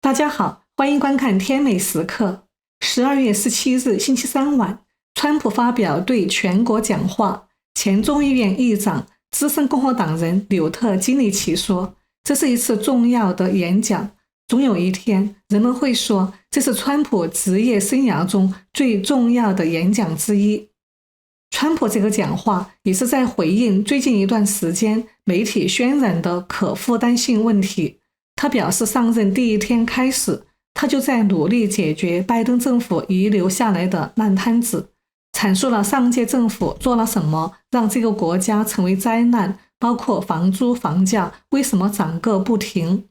大家好，欢迎观看天美时刻。12月17日星期三晚，川普发表对全国讲话，前众议院议长、资深共和党人纽特金里奇说，这是一次重要的演讲，总有一天人们会说这是川普职业生涯中最重要的演讲之一。川普这个讲话也是在回应最近一段时间媒体渲染的可负担性问题。他表示上任第一天开始，他就在努力解决拜登政府遗留下来的烂摊子，阐述了上届政府做了什么让这个国家成为灾难，包括房租房价为什么涨个不停。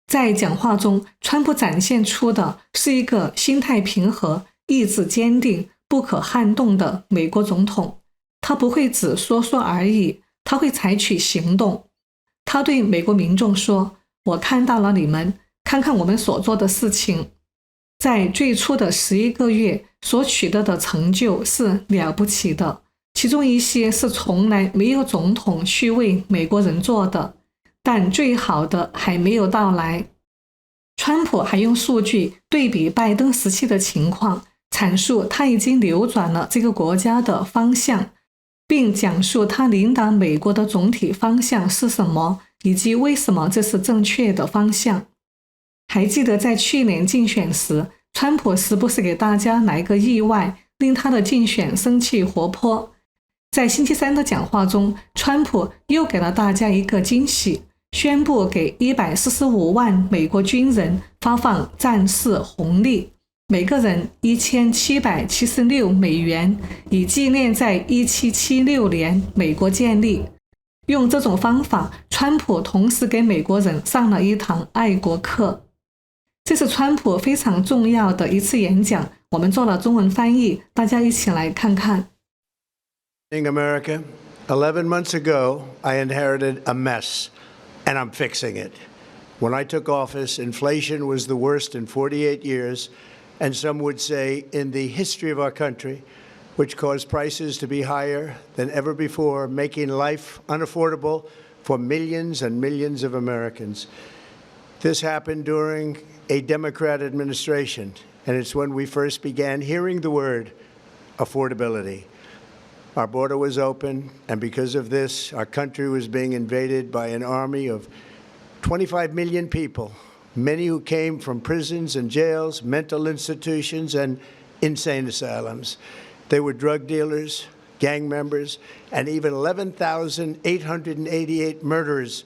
在讲话中，川普展现出的是一个心态平和、意志坚定、不可撼动的美国总统。他不会只说说而已，他会采取行动。他对美国民众说，我看到了你们，看看我们所做的事情。在最初的11个月所取得的成就是了不起的，其中一些是从来没有总统去为美国人做的，但最好的还没有到来。川普还用数据对比拜登时期的情况，阐述他已经扭转了这个国家的方向，并讲述他领导美国的总体方向是什么，以及为什么这是正确的方向。还记得在去年竞选时，川普时不时给大家来个意外，令他的竞选生气活泼。在星期三的讲话中，川普又给了大家一个惊喜，宣布给145万美国军人发放战士红利，每个人1776美元，以纪念在1776年美国建立。用这种方法，川普同时给美国人上了一堂爱国课。这是川普非常重要的一次演讲，我们做了中文翻译，大家一起来看看。In America, 11 months ago, I inherited a mess, and I'm fixing it. When I took office, inflation was the worst in 48 years, and some would say in the history of our country, which caused prices to be higher than ever before, making life unaffordable for millions and millions of Americans. This happened during a Democrat administration, and it's when we first began hearing the word affordability. Our border was open, and because of this, our country was being invaded by an army of 25 million people, many who came from prisons and jails, mental institutions, and insane asylums. They were drug dealers, gang members, and even 11,888 murderers,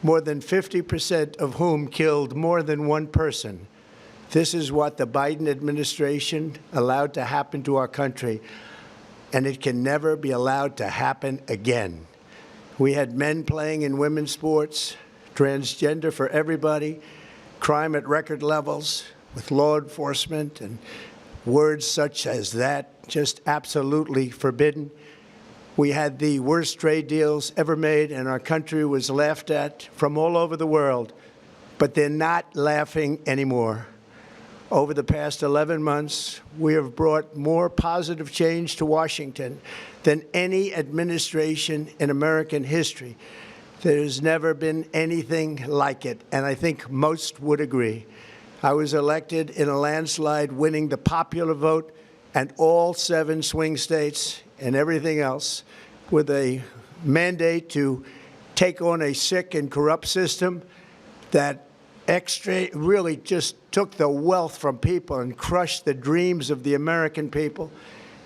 more than 50% of whom killed more than one person. This is what the Biden administration allowed to happen to our country, and it can never be allowed to happen again. We had men playing in women's sports, transgender for everybody, crime at record levels with law enforcement, and words such as that just absolutely forbidden. We had the worst trade deals ever made, and our country was laughed at from all over the world, but they're not laughing anymore. Over the past 11 months, we have brought more positive change to Washington than any administration in American history. There's never been anything like it, and I think most would agree. I was elected in a landslide, winning the popular vote and all 7 swing states and everything else, with a mandate to take on a sick and corrupt system that really just took the wealth from people and crushed the dreams of the American people.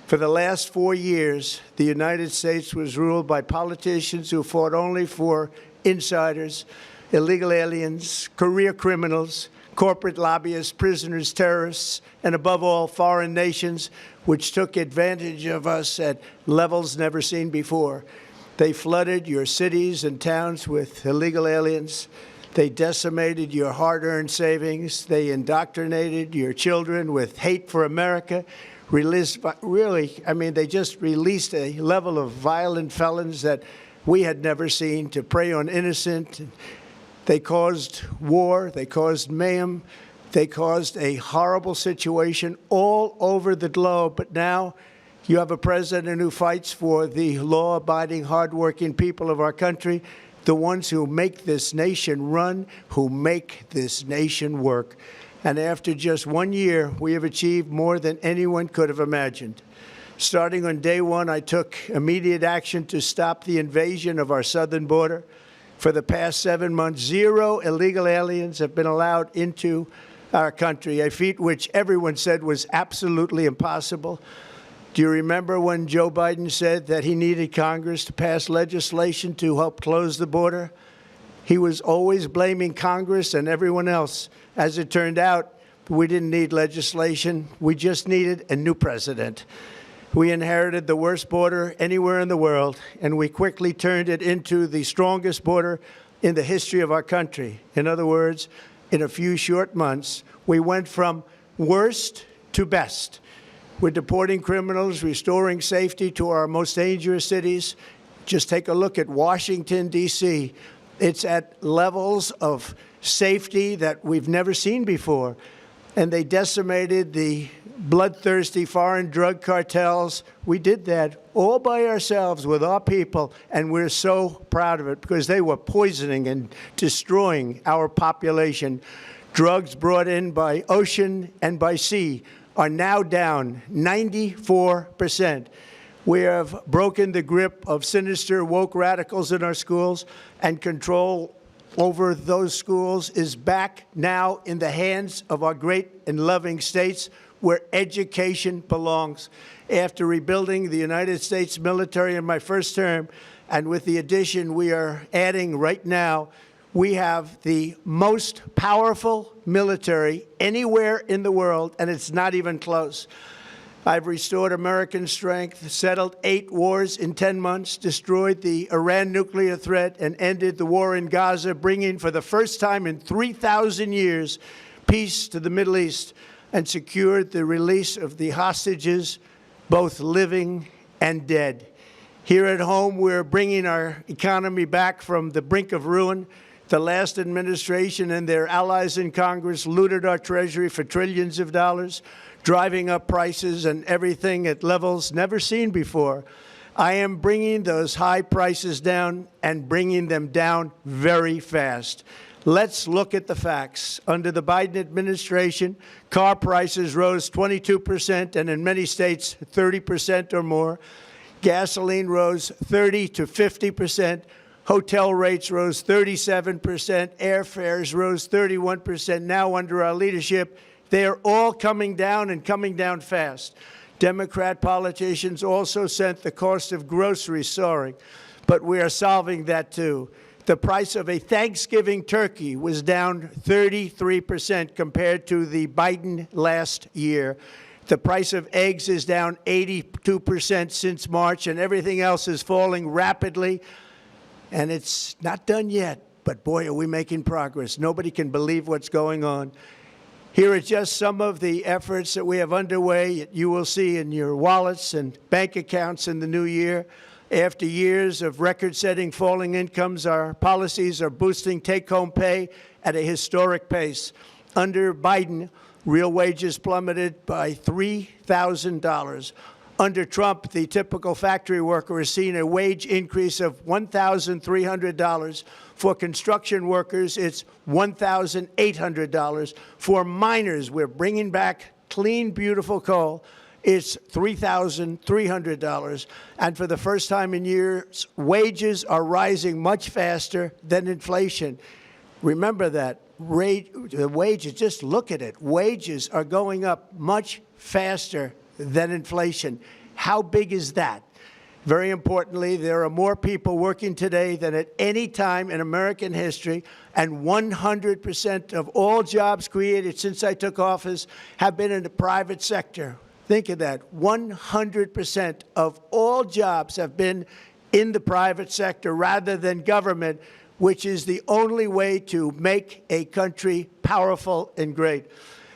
For the last 4 years, the United States was ruled by politicians who fought only for insiders, illegal aliens, career criminals, corporate lobbyists, prisoners, terrorists, and above all, foreign nations, which took advantage of us at levels never seen before. They flooded your cities and towns with illegal aliens. They decimated your hard-earned savings. They indoctrinated your children with hate for America. They just released a level of violent felons that we had never seen to prey on innocent. They caused war, they caused mayhem, they caused a horrible situation all over the globe. But now you have a president who fights for the law-abiding, hardworking people of our country, the ones who make this nation run, who make this nation work. And after just 1 year, we have achieved more than anyone could have imagined. Starting on day one, I took immediate action to stop the invasion of our southern border. For the past 7 months, 0 illegal aliens have been allowed into our country, a feat which everyone said was absolutely impossible. Do you remember when Joe Biden said that he needed Congress to pass legislation to help close the border? He was always blaming Congress and everyone else. As it turned out, we didn't need legislation. We just needed a new president. We inherited the worst border anywhere in the world, and we quickly turned it into the strongest border in the history of our country. In other words, in a few short months, we went from worst to best. We're deporting criminals, restoring safety to our most dangerous cities. Just take a look at Washington, D.C. It's at levels of safety that we've never seen before. And they decimated the bloodthirsty foreign drug cartels. We did that all by ourselves with our people, and we're so proud of it because they were poisoning and destroying our population. Drugs brought in by ocean and by sea are now down 94%. We have broken the grip of sinister woke radicals in our schools, and control over those schools is back now in the hands of our great and loving states where education belongs. After rebuilding the United States military in my first term, and with the addition we are adding right now, we have the most powerful military anywhere in the world, and it's not even close. I've restored American strength, settled 8 wars in 10 months, destroyed the Iran nuclear threat, and ended the war in Gaza, bringing for the first time in 3,000 years peace to the Middle East, and secured the release of the hostages, both living and dead. Here at home, we're bringing our economy back from the brink of ruin. The last administration and their allies in Congress looted our treasury for trillions of dollars, driving up prices and everything at levels never seen before. I am bringing those high prices down and bringing them down very fast. Let's look at the facts. Under the Biden administration, car prices rose 22%, and in many states, 30% or more. Gasoline rose 30 to 50%. Hotel rates rose 37%. Airfares rose 31%. Now, under our leadership, they are all coming down and coming down fast. Democrat politicians also sent the cost of groceries soaring, but we are solving that too. The price of a Thanksgiving turkey was down 33% compared to the Biden last year. The price of eggs is down 82% since March, and everything else is falling rapidly. And it's not done yet, but boy, are we making progress. Nobody can believe what's going on. Here are just some of the efforts that we have underway. You will see in your wallets and bank accounts in the new year. After years of record-setting falling incomes, our policies are boosting take-home pay at a historic pace. Under Biden, real wages plummeted by $3,000. Under Trump, the typical factory worker has seen a wage increase of $1,300. For construction workers, it's $1,800. For miners, we're bringing back clean, beautiful coal. It's $3,300. And for the first time in years, wages are rising much faster than inflation. Remember that. The wages, just look at it. Wages are going up much faster than inflation. How big is that? Very importantly, there are more people working today than at any time in American history, and 100% of all jobs created since I took office have been in the private sector. Think of that. 100% of all jobs have been in the private sector rather than government, which is the only way to make a country powerful and great.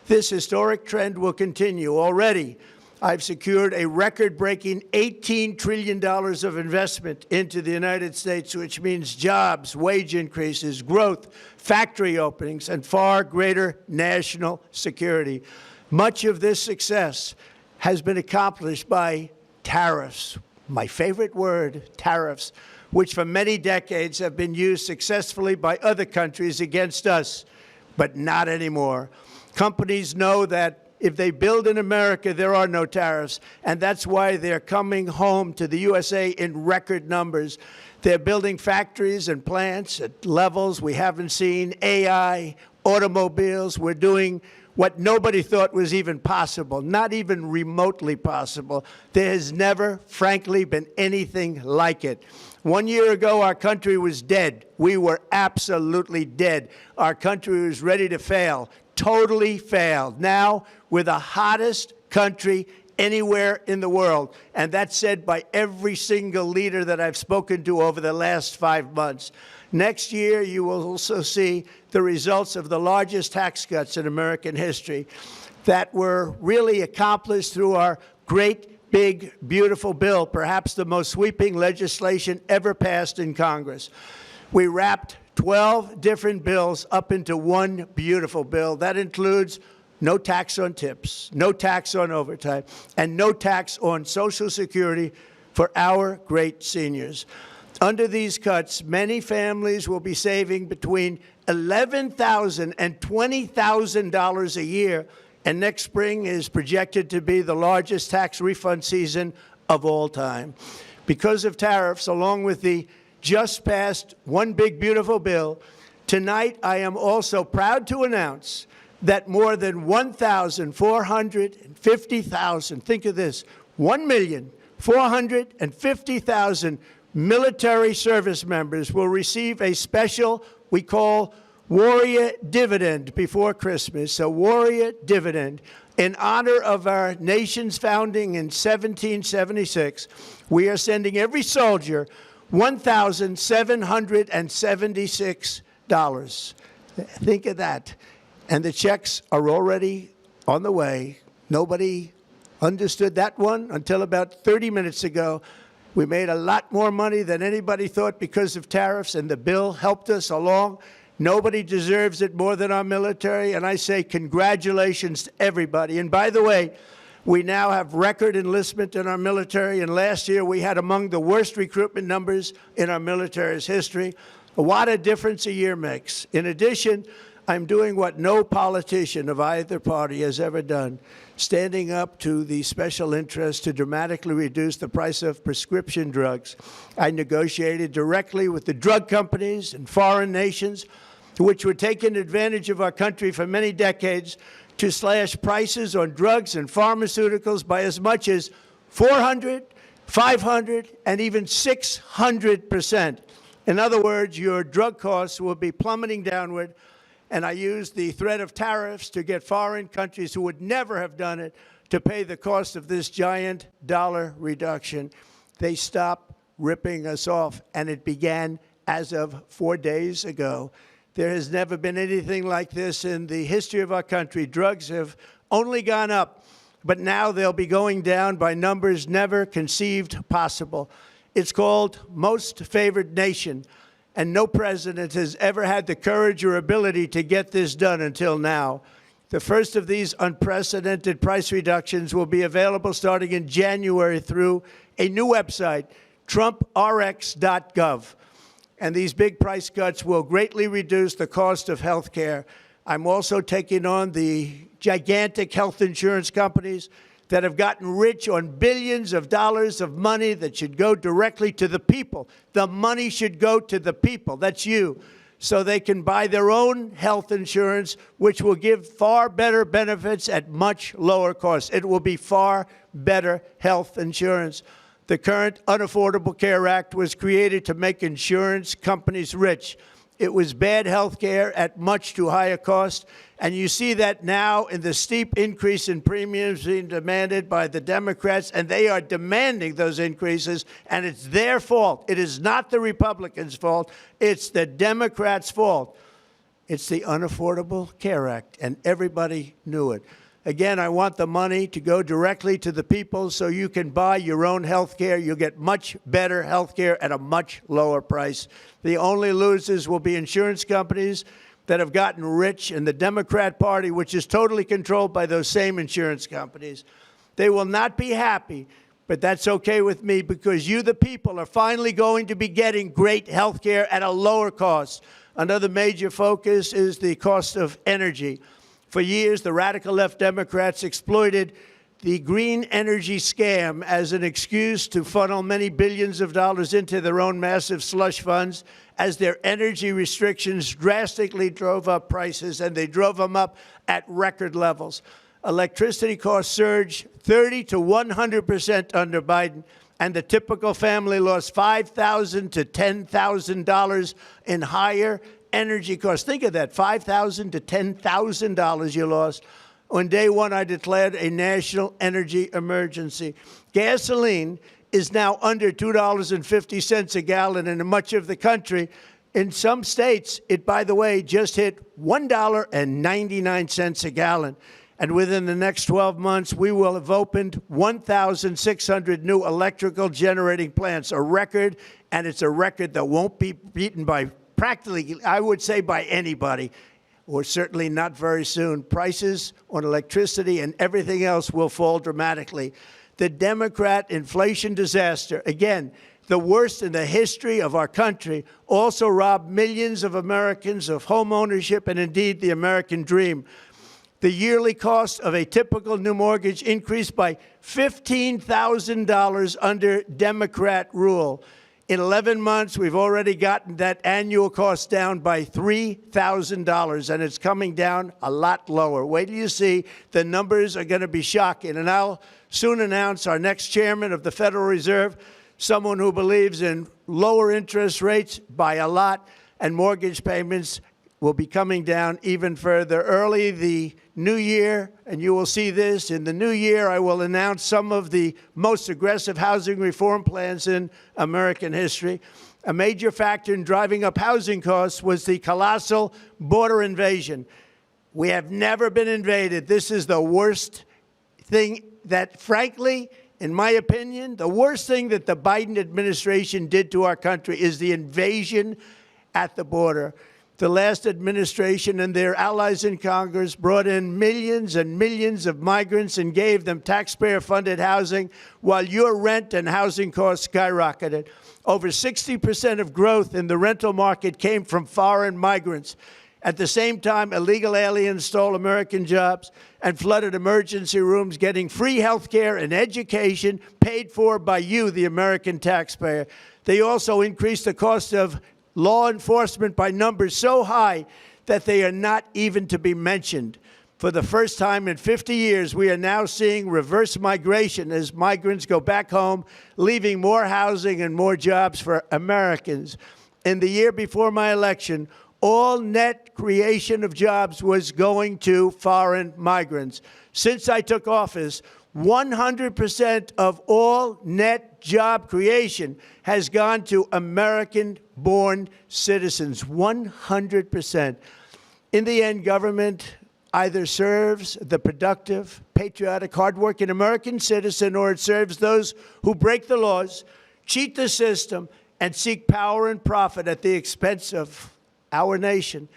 This historic trend will continue. Already, I've secured a record-breaking $18 trillion of investment into the United States, which means jobs, wage increases, growth, factory openings, and far greater national security. Much of this success has been accomplished by tariffs. My favorite word, tariffs, which for many decades have been used successfully by other countries against us, but not anymore. Companies know that if they build in America, there are no tariffs, and that's why they're coming home to the USA in record numbers. They're building factories and plants at levels we haven't seen, AI, automobiles. We're doing what nobody thought was even possible, not even remotely possible. There has never, frankly, been anything like it. 1 year ago, our country was dead. We were absolutely dead. Our country was ready to fail, totally failed. Now, we're the hottest country anywhere in the world, and that's said by every single leader that I've spoken to over the last 5 months. Next year, you will also see the results of the largest tax cuts in American history that were really accomplished through our great, big, beautiful bill, perhaps the most sweeping legislation ever passed in Congress. We wrapped 12 different bills up into one beautiful bill. That includes no tax on tips, no tax on overtime, and no tax on Social Security for our great seniors. Under these cuts, many families will be saving between $11,000 and $20,000 a year, and next spring is projected to be the largest tax refund season of all time. Because of tariffs, along with the just passed One Big Beautiful Bill, tonight I am also proud to announce that more than 1,450,000, think of this, 1,450,000 military service members will receive a special, we call Warrior Dividend before Christmas, a Warrior Dividend. In honor of our nation's founding in 1776, we are sending every soldier $1,776. Think of that. And the checks are already on the way. Nobody understood that one until about 30 minutes ago. We made a lot more money than anybody thought because of tariffs, and the bill helped us along. Nobody deserves it more than our military, and I say congratulations to everybody. And by the way, we now have record enlistment in our military, and last year we had among the worst recruitment numbers in our military's history. What a difference a year makes. In addition, I'm doing what no politician of either party has ever done, standing up to the special interest to dramatically reduce the price of prescription drugs. I negotiated directly with the drug companies and foreign nations, which were taking advantage of our country for many decades, to slash prices on drugs and pharmaceuticals by as much as 400, 500, and even 600%. In other words, your drug costs will be plummeting downward. And I used the threat of tariffs to get foreign countries who would never have done it to pay the cost of this giant dollar reduction. They stopped ripping us off, and it began as of 4 days ago. There has never been anything like this in the history of our country. Drugs have only gone up, but now they'll be going down by numbers never conceived possible. It's called Most Favored Nation. And no president has ever had the courage or ability to get this done until now. The first of these unprecedented price reductions will be available starting in January through a new website, TrumpRx.gov. And these big price cuts will greatly reduce the cost of health care. I'm also taking on the gigantic health insurance companies that have gotten rich on billions of dollars of money that should go directly to the people. The money should go to the people, that's you, so they can buy their own health insurance, which will give far better benefits at much lower costs. It will be far better health insurance. The current Unaffordable Care Act was created to make insurance companies rich. It was bad health care at much too high a cost, and you see that now in the steep increase in premiums being demanded by the Democrats, and they are demanding those increases, and it's their fault. It is not the Republicans' fault. It's the Democrats' fault. It's the Unaffordable Care Act, and everybody knew it. Again, I want the money to go directly to the people so you can buy your own health care. You'll get much better health care at a much lower price. The only losers will be insurance companies that have gotten rich, and the Democrat Party, which is totally controlled by those same insurance companies. They will not be happy, but that's okay with me because you, the people, are finally going to be getting great health care at a lower cost. Another major focus is the cost of energy. For years, the radical left Democrats exploited the green energy scam as an excuse to funnel many billions of dollars into their own massive slush funds as their energy restrictions drastically drove up prices, and they drove them up at record levels. Electricity costs surged 30 to 100% under Biden, and the typical family lost $5,000 to $10,000 in higher energy costs. Think of that, $5,000 to $10,000 you lost. On day one, I declared a national energy emergency. Gasoline is now under $2.50 a gallon in much of the country. In some states, it, by the way, just hit $1.99 a gallon. And within the next 12 months, we will have opened 1,600 new electrical generating plants, a record, and it's a record that won't be beaten by practically, I would say, by anybody, or certainly not very soon. Prices on electricity and everything else will fall dramatically. The Democrat inflation disaster, again, the worst in the history of our country, also robbed millions of Americans of home ownership and indeed the American dream. The yearly cost of a typical new mortgage increased by $15,000 under Democrat rule. In 11 months, we've already gotten that annual cost down by $3,000, and it's coming down a lot lower. Wait till you see. The numbers are going to be shocking. And I'll soon announce our next chairman of the Federal Reserve, someone who believes in lower interest rates by a lot, and mortgage payments will be coming down even further. Early the new year, and you will see this, in the new year I will announce some of the most aggressive housing reform plans in American history. A major factor in driving up housing costs was the colossal border invasion. We have never been invaded. This is the worst thing that, frankly, in my opinion, the worst thing that the Biden administration did to our country is the invasion at the border. The last administration and their allies in Congress brought in millions and millions of migrants and gave them taxpayer-funded housing while your rent and housing costs skyrocketed. Over 60% of growth in the rental market came from foreign migrants. At the same time, illegal aliens stole American jobs and flooded emergency rooms, getting free health care and education paid for by you, the American taxpayer. They also increased the cost of law enforcement by numbers so high that they are not even to be mentioned. For the first time in 50 years, we are now seeing reverse migration as migrants go back home, leaving more housing and more jobs for Americans. In the year before my election, all net creation of jobs was going to foreign migrants. Since I took office, 100% of all net job creation has gone to American-born citizens, 100%. In the end, government either serves the productive, patriotic, hardworking American citizen, or it serves those who break the laws, cheat the system, and seek power and profit at the expense of our nation.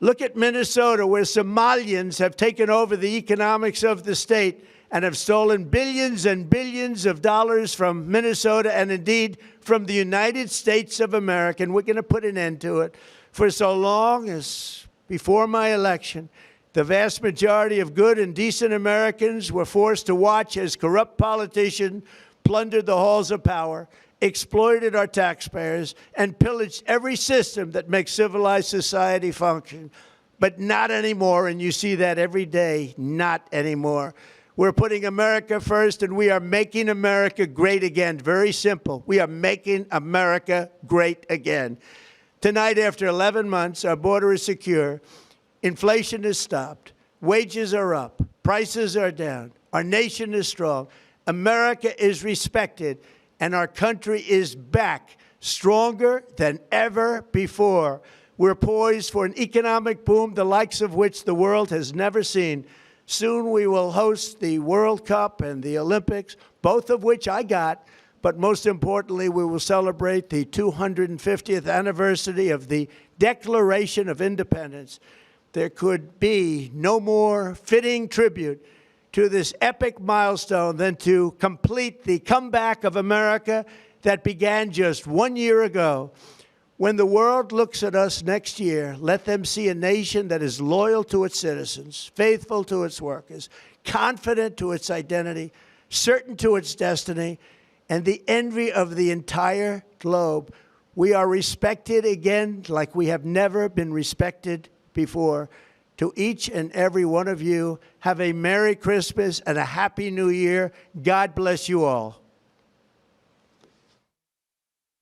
Look at Minnesota, where Somalians have taken over the economics of the state and have stolen billions and billions of dollars from Minnesota and indeed from the United States of America. And we're going to put an end to it. For so long as before my election, the vast majority of good and decent Americans were forced to watch as corrupt politicians plundered the halls of power, exploited our taxpayers, and pillaged every system that makes civilized society function. But not anymore, and you see that every day, not anymore. We're putting America first, and we are making America great again. Very simple. We are making America great again. Tonight, after 11 months, our border is secure. Inflation is stopped. Wages are up. Prices are down. Our nation is strong. America is respected, and our country is back, stronger than ever before. We're poised for an economic boom, the likes of which the world has never seen. Soon we will host the World Cup and the Olympics, both of which I got. But most importantly, we will celebrate the 250th anniversary of the Declaration of Independence. There could be no more fitting tribute to this epic milestone than to complete the comeback of America that began just 1 year ago. When the world looks at us next year, let them see a nation that is loyal to its citizens, faithful to its workers, confident to its identity, certain to its destiny, and the envy of the entire globe. We are respected again like we have never been respected before. To each and every one of you, have a Merry Christmas and a Happy New Year. God bless you all.